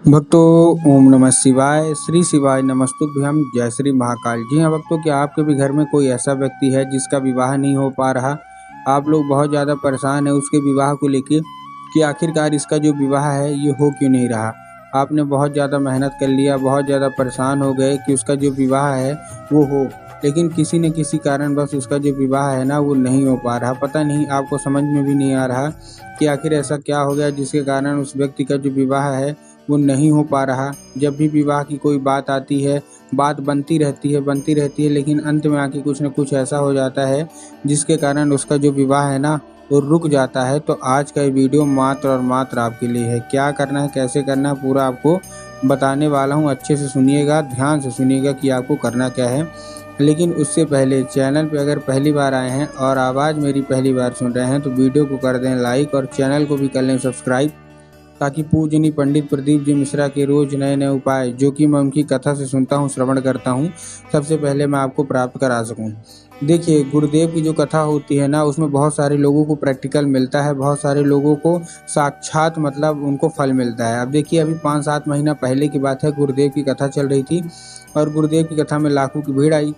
भक्तों, ओम नमः शिवाय। श्री शिवाय नमस्तुभ्यम। जय श्री महाकाल। जी हाँ भक्तों, क्या आपके भी घर में कोई ऐसा व्यक्ति है जिसका विवाह नहीं हो पा रहा? आप लोग बहुत ज़्यादा परेशान हैं उसके विवाह को लेके कि आखिरकार इसका जो विवाह है ये हो क्यों नहीं रहा। आपने बहुत ज़्यादा मेहनत कर लिया, बहुत ज़्यादा परेशान हो गए कि उसका जो विवाह है वो हो, लेकिन किसी न किसी कारण बस उसका जो विवाह है ना वो नहीं हो पा रहा। पता नहीं, आपको समझ में भी नहीं आ रहा कि आखिर ऐसा क्या हो गया जिसके कारण उस व्यक्ति का जो विवाह है वो नहीं हो पा रहा। जब भी विवाह की कोई बात आती है, बात बनती रहती है, लेकिन अंत में आके कुछ न कुछ ऐसा हो जाता है जिसके कारण उसका जो विवाह है ना वो रुक जाता है। तो आज का ये वीडियो मात्र और मात्र आपके लिए है। क्या करना है, कैसे करना है, पूरा आपको बताने वाला हूँ। अच्छे से सुनिएगा, ध्यान से सुनिएगा कि आपको करना क्या है। लेकिन उससे पहले चैनल पे अगर पहली बार आए हैं और आवाज़ मेरी पहली बार सुन रहे हैं तो वीडियो को कर दें लाइक और चैनल को भी कर लें सब्सक्राइब, ताकि पूजनीय पंडित प्रदीप जी मिश्रा के रोज नए नए उपाय जो कि मैं उनकी कथा से सुनता हूँ, श्रवण करता हूँ, सबसे पहले मैं आपको प्राप्त करा सकूँ। देखिए, गुरुदेव की जो कथा होती है ना उसमें बहुत सारे लोगों को प्रैक्टिकल मिलता है, बहुत सारे लोगों को साक्षात मतलब उनको फल मिलता है। अब देखिए, अभी 5-7 महीना पहले की बात है, गुरुदेव की कथा चल रही थी और गुरुदेव की कथा में लाखों की भीड़ आई।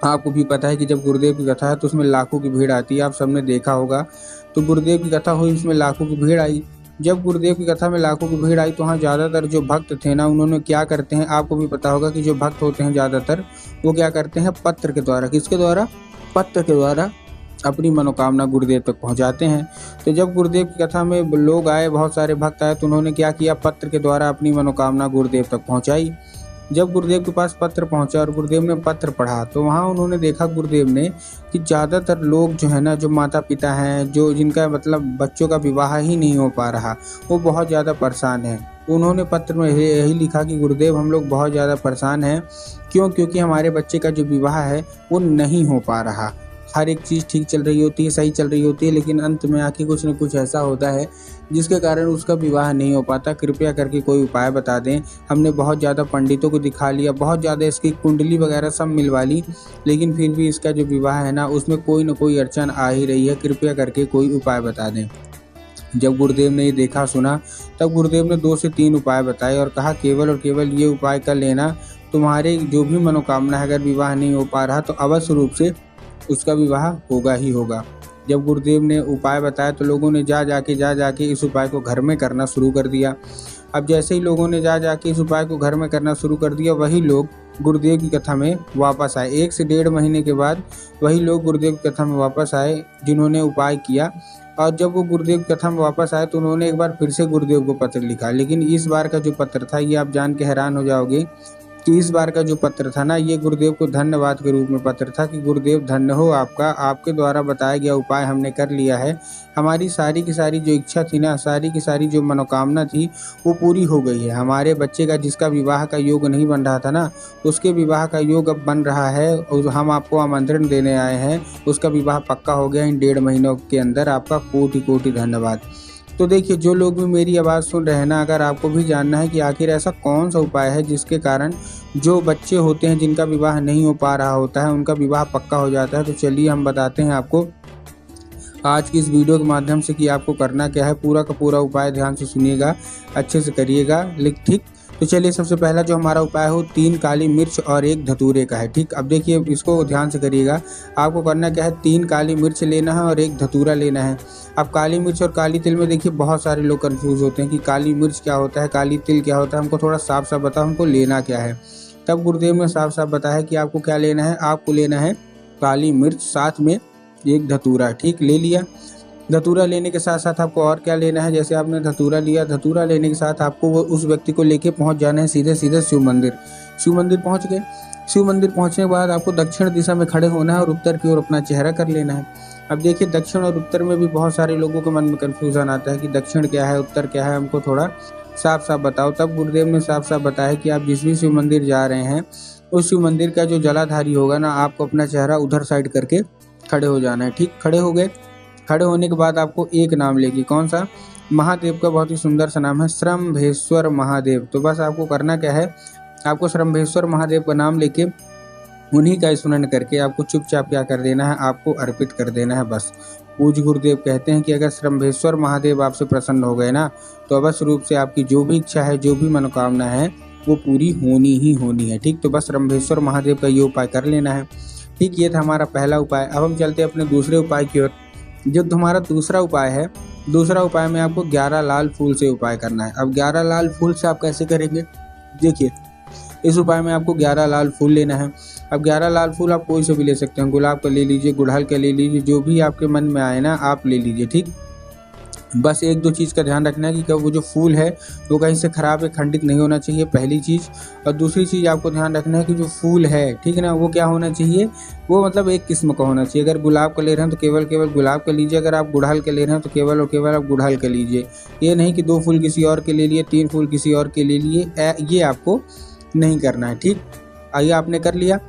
आपको भी पता है कि जब गुरुदेव की कथा है तो उसमें लाखों की भीड़ आती है, आप सबने देखा होगा। तो गुरुदेव की कथा हुई, उसमें लाखों की भीड़ आई। जब गुरुदेव की कथा में लाखों की भीड़ आई तो वहाँ ज़्यादातर जो भक्त थे ना उन्होंने क्या करते हैं, आपको भी पता होगा कि जो भक्त होते हैं ज़्यादातर वो क्या करते हैं, पत्र के द्वारा, किसके द्वारा, पत्र के द्वारा अपनी मनोकामना गुरुदेव तक पहुंचाते हैं। तो जब गुरुदेव की कथा में लोग आए, बहुत सारे भक्त आए, तो उन्होंने क्या किया, पत्र के द्वारा अपनी मनोकामना गुरुदेव तक पहुंचाई। जब गुरुदेव के पास पत्र पहुंचा और गुरुदेव ने पत्र पढ़ा तो वहाँ उन्होंने देखा गुरुदेव ने कि ज़्यादातर लोग जो है ना, जो माता पिता हैं, जो जिनका मतलब बच्चों का विवाह ही नहीं हो पा रहा, वो बहुत ज़्यादा परेशान हैं। उन्होंने पत्र में यही लिखा कि गुरुदेव, हम लोग बहुत ज़्यादा परेशान हैं। क्यों? क्योंकि हमारे बच्चे का जो विवाह है वो नहीं हो पा रहा। हर एक चीज़ ठीक चल रही होती है, सही चल रही होती है, लेकिन अंत में आके कुछ न कुछ ऐसा होता है जिसके कारण उसका विवाह नहीं हो पाता। कृपया करके कोई उपाय बता दें। हमने बहुत ज़्यादा पंडितों को दिखा लिया, बहुत ज़्यादा इसकी कुंडली वगैरह सब मिलवा ली, लेकिन फिर भी इसका जो विवाह है ना उसमें कोई न कोई अड़चन आ ही रही है। कृपया करके कोई उपाय बता दें। जब गुरुदेव ने ये देखा सुना तब गुरुदेव ने 2 से 3 उपाय बताए और कहा, केवल और केवल ये उपाय कर लेना, तुम्हारे जो भी मनोकामना है, अगर विवाह नहीं हो पा रहा तो अवश्य रूप से उसका विवाह होगा ही होगा। जब गुरुदेव ने उपाय बताया तो लोगों ने जा जाके इस उपाय को घर में करना शुरू कर दिया। अब जैसे ही लोगों ने जा जाके इस उपाय को घर में करना शुरू कर दिया, वही लोग गुरुदेव की कथा में वापस आए। 1 से 1.5 महीने के बाद वही लोग गुरुदेव की कथा में वापस आए जिन्होंने उपाय किया। और जब वो गुरुदेव की कथा में वापस आए तो उन्होंने एक बार फिर से गुरुदेव को पत्र लिखा, लेकिन इस बार का जो पत्र था ये आप जान के हैरान हो जाओगे कि इस बार का जो पत्र था ना ये गुरुदेव को धन्यवाद के रूप में पत्र था कि गुरुदेव धन्य हो आपका, आपके द्वारा बताया गया उपाय हमने कर लिया है। हमारी सारी की सारी जो इच्छा थी ना, सारी की सारी जो मनोकामना थी वो पूरी हो गई है। हमारे बच्चे का जिसका विवाह का योग नहीं बन रहा था ना, उसके विवाह का योग अब बन रहा है और हम आपको आमंत्रण देने आए हैं। उसका विवाह पक्का हो गया इन 1.5 महीनों के अंदर। आपका कोटि कोटि धन्यवाद। तो देखिए, जो लोग भी मेरी आवाज़ सुन रहे हैं ना, अगर आपको भी जानना है कि आखिर ऐसा कौन सा उपाय है जिसके कारण जो बच्चे होते हैं जिनका विवाह नहीं हो पा रहा होता है उनका विवाह पक्का हो जाता है, तो चलिए हम बताते हैं आपको आज की इस वीडियो के माध्यम से कि आपको करना क्या है। पूरा का पूरा उपाय ध्यान से सुनिएगा, अच्छे से करिएगा, ठीक। तो चलिए, सबसे पहला जो हमारा उपाय हो 3 काली मिर्च और 1 धतूरे का है, ठीक। अब देखिए, इसको ध्यान से करिएगा। आपको करना क्या है, 3 काली मिर्च लेना है और 1 धतूरा लेना है। अब काली मिर्च और काली तिल में देखिए बहुत सारे लोग कंफ्यूज होते हैं कि काली मिर्च क्या होता है, काली तिल क्या होता है। हमको थोड़ा साफ साफ बताओ, हमको लेना क्या है। तब गुरुदेव ने साफ साफ बताया कि आपको क्या लेना है, आपको लेना है काली मिर्च, साथ में 1 धतूरा, ठीक। ले लिया। धतूरा लेने के साथ साथ आपको और क्या लेना है, जैसे आपने धतूरा लिया, धतूरा लेने के साथ आपको वो उस व्यक्ति को लेके पहुंच जाना है सीधे सीधे शिव मंदिर। शिव मंदिर पहुंच गए। शिव मंदिर पहुंचने के बाद आपको दक्षिण दिशा में खड़े होना है और उत्तर की ओर अपना चेहरा कर लेना है। अब देखिए, दक्षिण और उत्तर में भी बहुत सारे लोगों के मन में कन्फ्यूजन आता है कि दक्षिण क्या है, उत्तर क्या है, हमको थोड़ा साफ साफ बताओ। तब गुरुदेव ने साफ साफ बताया कि आप जिस भी शिव मंदिर जा रहे हैं उस शिव मंदिर का जो जलाधारी होगा ना, आपको अपना चेहरा उधर साइड करके खड़े हो जाना है, ठीक। खड़े हो गए। खड़े होने के बाद आपको एक नाम लेगी, कौन सा, महादेव का बहुत ही सुंदर सा नाम है, श्रम्भेश्वर महादेव। तो बस आपको करना क्या है, आपको श्रम्भेश्वर महादेव का नाम लेके उन्हीं का स्मरण करके आपको चुपचाप क्या कर देना है, आपको अर्पित कर देना है। बस पूज्य गुरुदेव कहते हैं कि अगर श्रम्भेश्वर महादेव आपसे प्रसन्न हो गए ना, तो अवश्य रूप से आपकी जो भी इच्छा है, जो भी मनोकामना है, वो पूरी होनी ही होनी है। ठीक, तो बस श्रम्भेश्वर महादेव का ये उपाय कर लेना है। ठीक, ये था हमारा पहला उपाय। अब हम चलते हैं अपने दूसरे उपाय की ओर। जो हमारा दूसरा उपाय है, दूसरा उपाय में आपको 11 लाल फूल से उपाय करना है। अब 11 लाल फूल से आप कैसे करेंगे, देखिए इस उपाय में आपको 11 लाल फूल लेना है। अब 11 लाल फूल आप कोई से भी ले सकते हैं, गुलाब का ले लीजिए, गुड़हल का ले लीजिए, जो भी आपके मन में आए ना आप ले लीजिए। ठीक, बस एक दो चीज़ का ध्यान रखना है कि वो जो फूल है वो कहीं से ख़राब या खंडित नहीं होना चाहिए, पहली चीज़। और दूसरी चीज़ आपको ध्यान रखना है कि जो फूल है, ठीक है ना, वो क्या होना चाहिए, वो मतलब एक किस्म का होना चाहिए। अगर गुलाब का ले रहे हैं तो केवल गुलाब का लीजिए, अगर आप गुड़हल के ले रहे हैं तो केवल और केवल आप गुड़हल का लीजिए। ये नहीं कि 2 फूल किसी और के ले लिए, 3 फूल किसी और के ले लिए, ये आपको नहीं करना है। ठीक, आइए आपने कर लिया,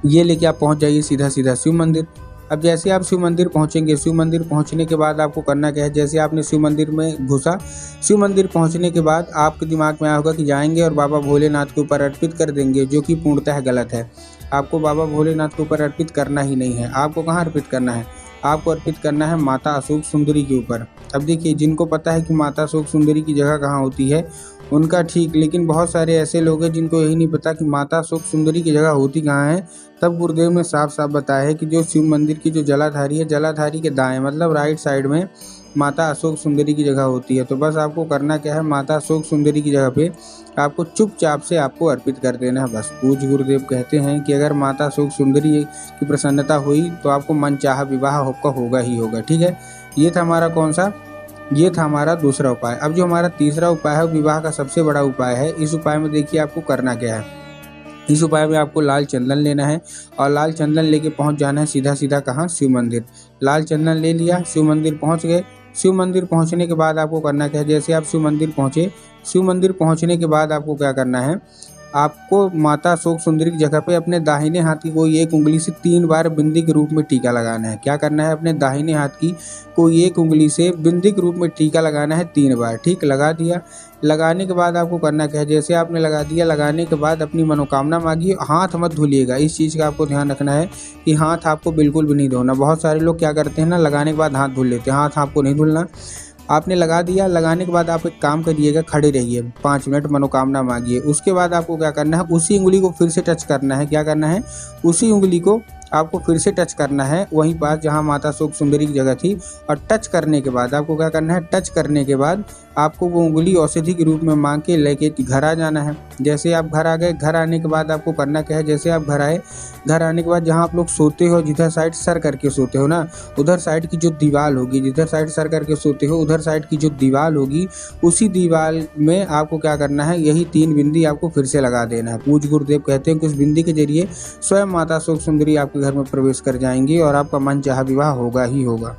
ये लेके आप पहुंच जाइए सीधा सीधा शिव मंदिर। अब जैसे आप शिव मंदिर पहुंचेंगे, शिव मंदिर पहुंचने के बाद आपको करना क्या है, जैसे आपने शिव मंदिर में घुसा, शिव मंदिर पहुंचने के बाद आपके दिमाग में आया होगा कि जाएंगे और बाबा भोलेनाथ के ऊपर अर्पित कर देंगे, जो कि पूर्णतः गलत है। आपको बाबा भोलेनाथ के ऊपर अर्पित करना ही नहीं है। आपको कहाँ अर्पित करना है, आपको अर्पित करना है माता अशोक सुंदरी के ऊपर। अब देखिए, जिनको पता है कि माता अशोक सुंदरी की जगह कहाँ होती है उनका ठीक, लेकिन बहुत सारे ऐसे लोग हैं जिनको यही नहीं पता कि माता अशोक सुंदरी की जगह होती कहाँ है। तब गुरुदेव ने साफ साफ बताया है कि जो शिव मंदिर की जो जलाधारी है, जलाधारी के दाएं मतलब राइट साइड में माता अशोक सुंदरी की जगह होती है। तो बस आपको करना क्या है, माता अशोक सुंदरी की जगह पे आपको चुपचाप से आपको अर्पित कर देना है बस। पूज्य गुरुदेव कहते हैं कि अगर माता अशोक सुंदरी की प्रसन्नता हुई तो आपको मनचाहा विवाह आपका होगा ही होगा। ठीक है, ये था हमारा कौन सा, ये था हमारा दूसरा उपाय। अब जो हमारा तीसरा उपाय है, विवाह का सबसे बड़ा उपाय है। इस उपाय में देखिए आपको करना क्या है, इस उपाय में आपको लाल चंदन लेना है और लाल चंदन लेके पहुंच जाना है सीधा सीधा कहाँ, शिव मंदिर। लाल चंदन ले लिया, शिव मंदिर पहुंच गए। शिव मंदिर पहुंचने के बाद आपको करना क्या है, जैसे आप शिव मंदिर पहुंचे, शिव मंदिर पहुंचने के बाद आपको क्या करना है, आपको माता अशोक सुंदरी की जगह पे अपने दाहिने हाथ की कोई एक उंगली से 3 बार बिंदी के रूप में टीका लगाना है। क्या करना है, अपने दाहिने हाथ की कोई एक उंगली से बिंदी के रूप में टीका लगाना है 3 बार। ठीक, लगा दिया। लगाने के बाद आपको करना क्या है, जैसे आपने लगा दिया, लगाने के बाद अपनी मनोकामना मांगिए। हाथ मत धुलिएगा, इस चीज़ का आपको ध्यान रखना है कि हाथ आपको बिल्कुल भी नहीं धोना। बहुत सारे लोग क्या करते हैं ना, लगाने के बाद हाथ धुल लेते हैं, हाथ आपको नहीं धुलना। आपने लगा दिया, लगाने के बाद आप एक काम करिएगा, खड़े रहिए 5 मिनट, मनोकामना मांगिए। उसके बाद आपको क्या करना है, उसी उंगली को फिर से टच करना है। क्या करना है, उसी उंगली को आपको फिर से टच करना है वहीं पास जहां माता अशोक सुंदरी की जगह थी। और टच करने के बाद आपको क्या करना है, टच करने के बाद आपको वो उंगली औषधि के रूप में मांग के लेके घर आ जाना है। जैसे आप घर आ गए, घर आने के बाद आपको करना क्या है, जैसे आप घर आए, घर आने के बाद जहाँ आप लोग सोते हो, जिधर साइड सर करके सोते हो ना, उधर साइड की जो दीवार होगी, जिधर साइड सर करके सोते हो उधर साइड की जो दीवार होगी, उसी दीवार में आपको क्या करना है, यही 3 बिंदी आपको फिर से लगा देना है। पूज्य गुरुदेव कहते हैं कि उस बिंदी के जरिए स्वयं माता अशोक सुंदरी आपके घर में प्रवेश कर जाएंगी और आपका मनचाहा विवाह होगा ही होगा।